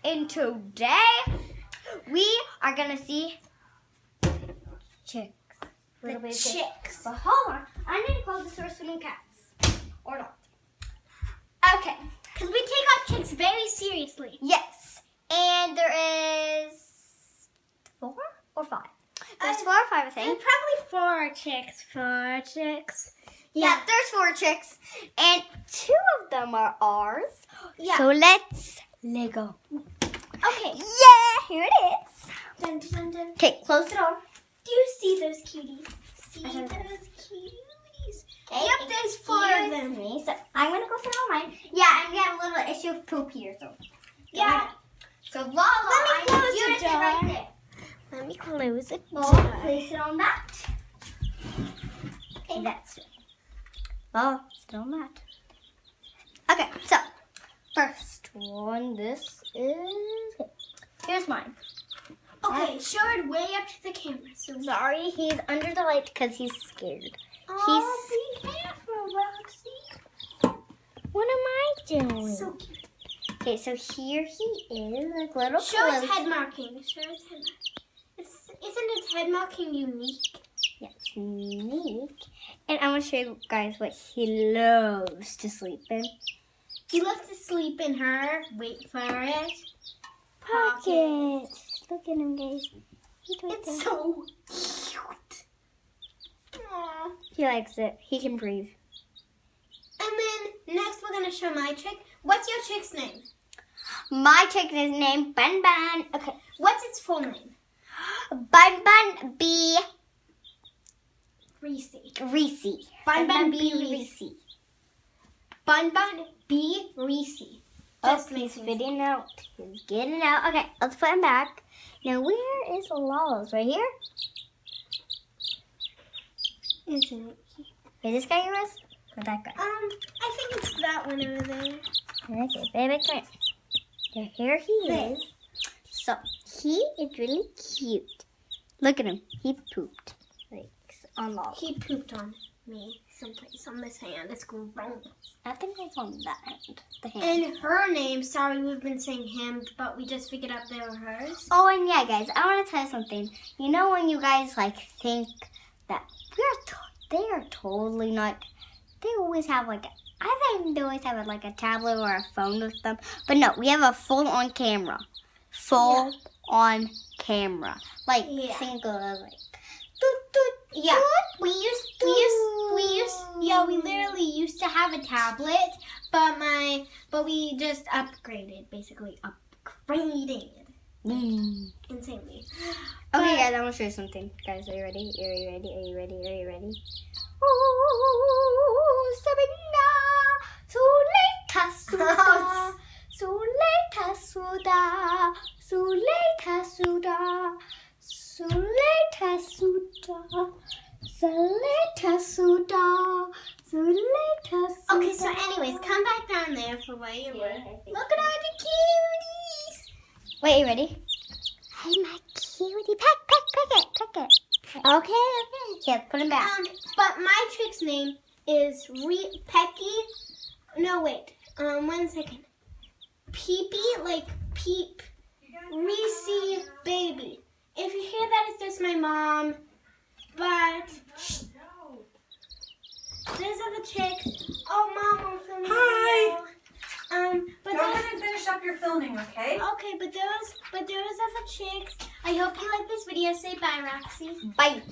and today we are gonna see chicks. The chicks. But hold on, I need to close the source swimming cats. Or not. Okay. Because we take our chicks very seriously. Yes. And there is 4 or 5? There's 4 or 5, I think. And probably 4 chicks. 4 chicks. Yeah, there's 4 chicks. And 2 of them are ours. Yeah. So let's Lego. Okay. Yeah, here it is. Dun, dun, dun. Okay, close the door. Do you see those cuties? See I don't know. those cuties? Okay, Yep, there's 4 of them. Me. So I'm gonna go sit on mine. Yeah, and we have a little issue of poop here, so Yeah. So Lala, Let me close you the sit right door. there. Let me close it. Lala, place it on that. Okay, that's it. Lala, sit on that. Okay, so first one. This is here's mine. Okay, show it way up to the camera. So Sorry, he's under the light because he's scared. oh, be careful, Roxy. What am I doing? So cute. Okay, so here he is, like little Show close. its head marking. Show its head marking. Isn't its head marking unique? Yes, unique. And I'm gonna show you guys what he loves to sleep in. He loves to sleep in her. Wait for it. Pocket. Look at him, guys. He's right there. It's so cute. Aww. He likes it. He can breathe. And then next we're gonna show my chick. What's your chick's name? My chicken is named Bun Bun. Okay. What's its full name? Bun Bun B. Reese. Reese. Bun Bun B. B. Reese. Bun Bun B. Reese. Oh, Just he's making fitting out. He's getting out. Okay, let's put him back. Now, where is Lala's? Right here? Isn't it? Is this guy yours? Or that guy? I think it's that one over there. Okay, baby, come here. So here he is. So, he is really cute. Look at him. He pooped. Like, on Lala. He pooped on me someplace on this hand. It's gross. I think it's on that hand. The hand. And her name, sorry we've been saying him, but we just figured out they were hers. Oh, and yeah, guys, I want to tell you something. You know when you guys, like, think that they are totally not, they always have, like, I think they always have, like, a tablet or a phone with them. But no, we have a full-on camera. Full-on camera. Like, Yeah. single, like, doot, doot, Yeah, doot, we literally used to have a tablet, but we just upgraded, basically upgraded insanely. Okay, guys, I want to show you something. Guys, are you ready? Are you ready? Are you ready? Are you ready? Ooh, Sabina, Suleta Suda, Suleta Suda, Suleta Suda, Suleta Suda, Suleta Suda, Suleta Suda. Okay, so anyways, come back down there for where you were. Look at all the cuties. Wait, you ready? Hey, my cutie. Peck it. Okay. Yeah, put him back. But my chick's name is Pecky. No, wait. 1 second. Peepee, like peep. Reese baby. If you hear that, it's just my mom. But there's other chicks. Oh, Mom, I'm filming. Hi. But Go those, ahead and finish up your filming, okay? okay, but there's other chicks. I hope you like this video. Say bye, Roxy. Bye.